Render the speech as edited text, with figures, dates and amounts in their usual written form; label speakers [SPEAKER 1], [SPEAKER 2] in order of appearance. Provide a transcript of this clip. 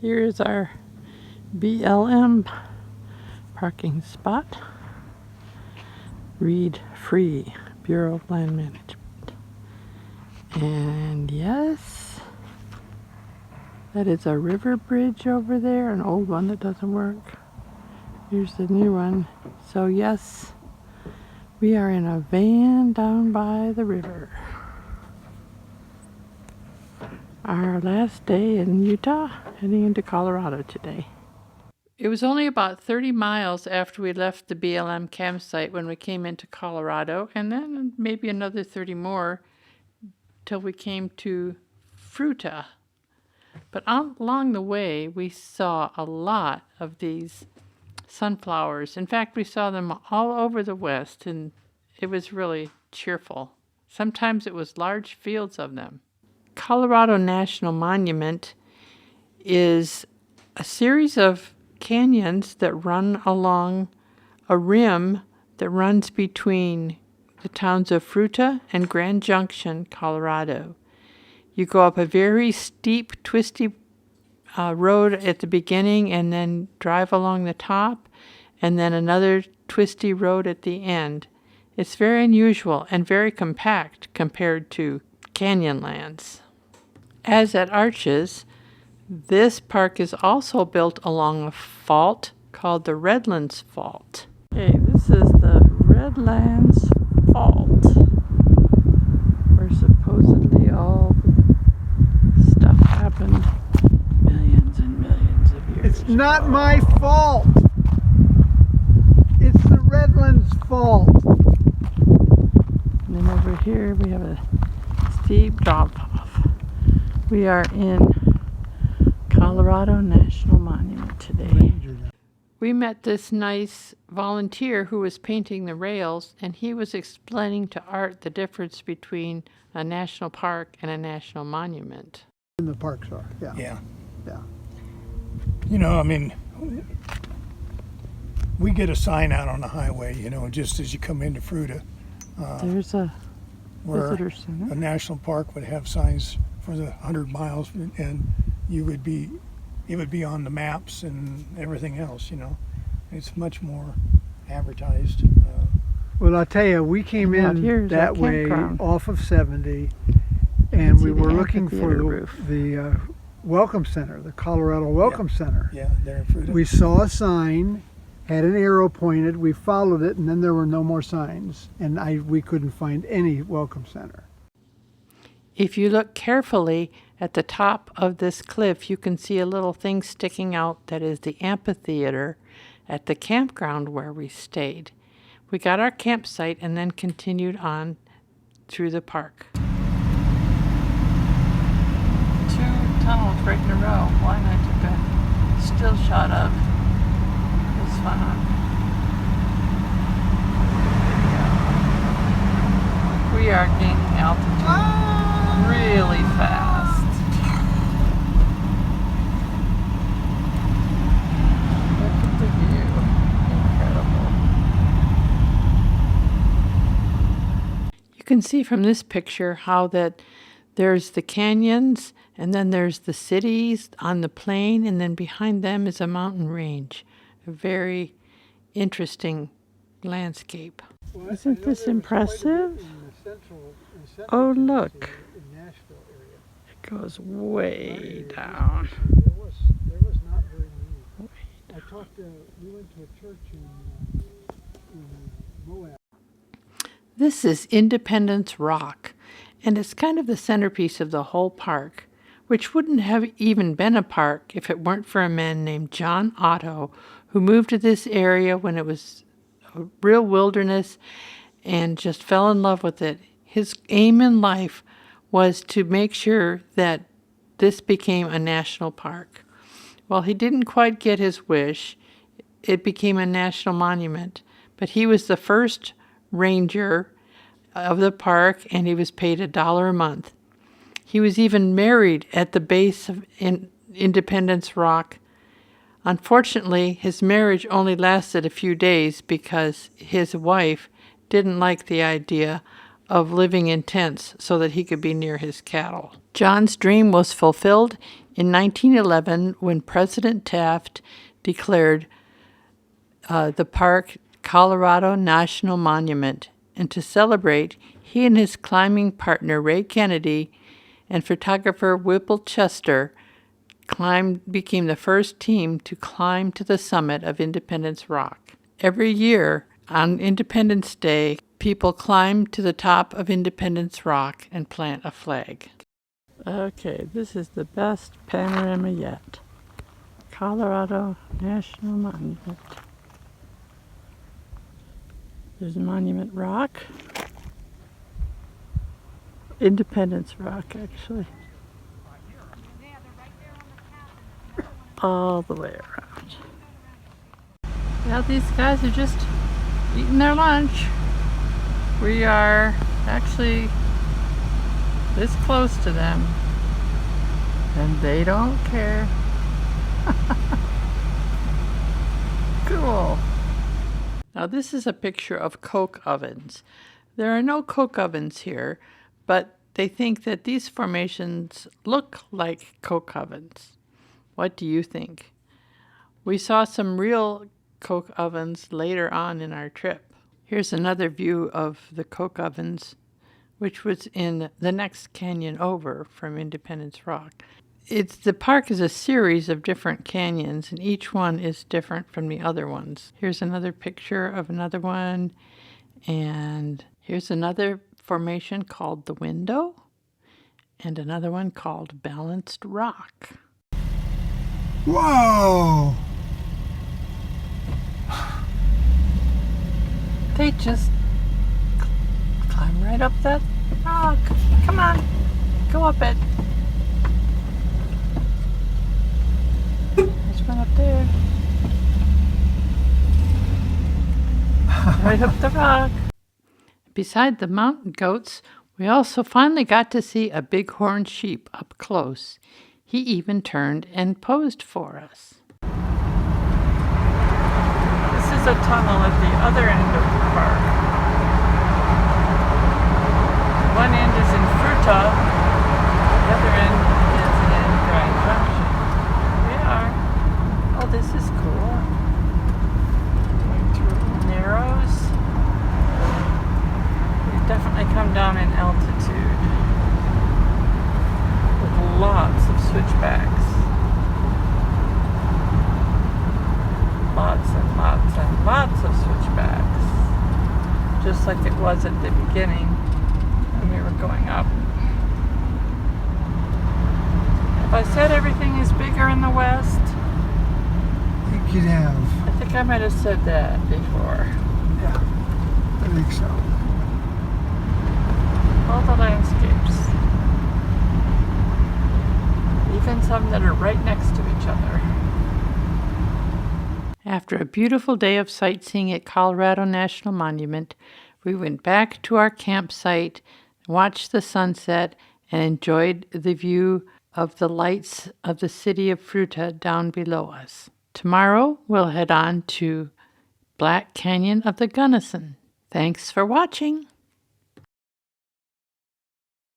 [SPEAKER 1] Here is our BLM parking spot. Read free, Bureau of Land Management. And yes, that is a river bridge over there, an old one that doesn't work. Here's the new one. So yes, we are in a van down by the river. Our last day in Utah, heading into Colorado today. It was only about 30 miles after we left the BLM campsite when we came into Colorado, and then maybe another 30 more till we came to Fruita. But along the way, we saw a lot of these sunflowers. In fact, we saw them all over the West, and it was really cheerful. Sometimes it was large fields of them. Colorado National Monument is a series of canyons that run along a rim that runs between the towns of Fruita and Grand Junction, Colorado. You go up a very steep, twisty road at the beginning and then drive along the top, and then another twisty road at the end. It's very unusual and very compact compared to Canyonlands. As at Arches, this park is also built along a fault called the Redlands Fault. Okay, this is the Redlands Fault, where supposedly all stuff happened millions and millions of years
[SPEAKER 2] It's not
[SPEAKER 1] ago.
[SPEAKER 2] my fault. It's the Redlands Fault.
[SPEAKER 1] And then over here we have a steep drop-off. We are in Colorado National Monument today. We met this nice volunteer who was painting the rails, and he was explaining to Art the difference between a national park and a national monument.
[SPEAKER 2] And the parks are, yeah.
[SPEAKER 3] Yeah. You know, I mean, we get a sign out on the highway, you know, just as you come into Fruita.
[SPEAKER 1] There's a visitor center.
[SPEAKER 3] A national park would have signs for the 100 miles, and it would be on the maps and everything else, you know. It's much more advertised.
[SPEAKER 2] Well, I'll tell you, we came in that way off of 70, and we were looking for the Welcome Center, the Colorado Welcome Center.
[SPEAKER 3] Yeah, there in Fruita.
[SPEAKER 2] We saw a sign, had an arrow pointed, we followed it, and then there were no more signs, and we couldn't find any Welcome Center.
[SPEAKER 1] If you look carefully at the top of this cliff, you can see a little thing sticking out that is the amphitheater at the campground where we stayed. We got our campsite and then continued on through the park. 2 tunnels right in a row. One I took a still shot of. This one. We are gaining altitude really fast. Look at the view. Incredible. You can see from this picture how that there's the canyons, and then there's the cities on the plain, and then behind them is a mountain range. A very interesting landscape.
[SPEAKER 2] Well,
[SPEAKER 1] Isn't this impressive? Oh, look. It goes way down.
[SPEAKER 2] There was not very many. We went to a church in Moab.
[SPEAKER 1] This is Independence Rock, and it's kind of the centerpiece of the whole park, which wouldn't have even been a park if it weren't for a man named John Otto, who moved to this area when it was a real wilderness and just fell in love with it. His aim in life was to make sure that this became a national park. Well, he didn't quite get his wish. It became a national monument, but he was the first ranger of the park, and he was paid $1 a month. He was even married at the base of Independence Rock. Unfortunately, his marriage only lasted a few days because his wife didn't like the idea of living in tents so that he could be near his cattle. John's dream was fulfilled. In 1911, when President Taft declared the park Colorado National Monument, and to celebrate, he and his climbing partner Ray Kennedy and photographer Whipple Chester became the first team to climb to the summit of Independence Rock. Every year on Independence Day, people climb to the top of Independence Rock and plant a flag. Okay, this is the best panorama yet. Colorado National Monument. There's Monument Rock. Independence Rock, actually. All the way around. Well, these guys are just eating their lunch. We are actually this close to them, and they don't care. Cool. Now this is a picture of coke ovens. There are no coke ovens here, but they think that these formations look like coke ovens. What do you think? We saw some real coke ovens later on in our trip. Here's another view of the coke ovens, which was in the next canyon over from Independence Rock. The park is a series of different canyons, and each one is different from the other ones. Here's another picture of another one, and here's another formation called the Window, and another one called Balanced Rock.
[SPEAKER 2] Whoa!
[SPEAKER 1] They just climb right up that rock. Come on, go up it. There's one up there. Right up the rock. Beside the mountain goats, we also finally got to see a bighorn sheep up close. He even turned and posed for us. This is a tunnel at the other end of the park. One end is in Fruita, the other end is in Grand Junction. Here we are. Oh, this is cool. Going through narrows. We've definitely come down in altitude with lots of switchbacks. Lots and lots and lots of switchbacks. Just like it was at the beginning when we were going up. Have I said everything is bigger in the west?
[SPEAKER 2] I think you'd have.
[SPEAKER 1] I think I might have said that before.
[SPEAKER 2] Yeah, I think so.
[SPEAKER 1] All the landscapes. Even some that are right next to each other. After a beautiful day of sightseeing at Colorado National Monument, we went back to our campsite, watched the sunset, and enjoyed the view of the lights of the city of Fruita down below us. Tomorrow, we'll head on to Black Canyon of the Gunnison. Thanks for watching.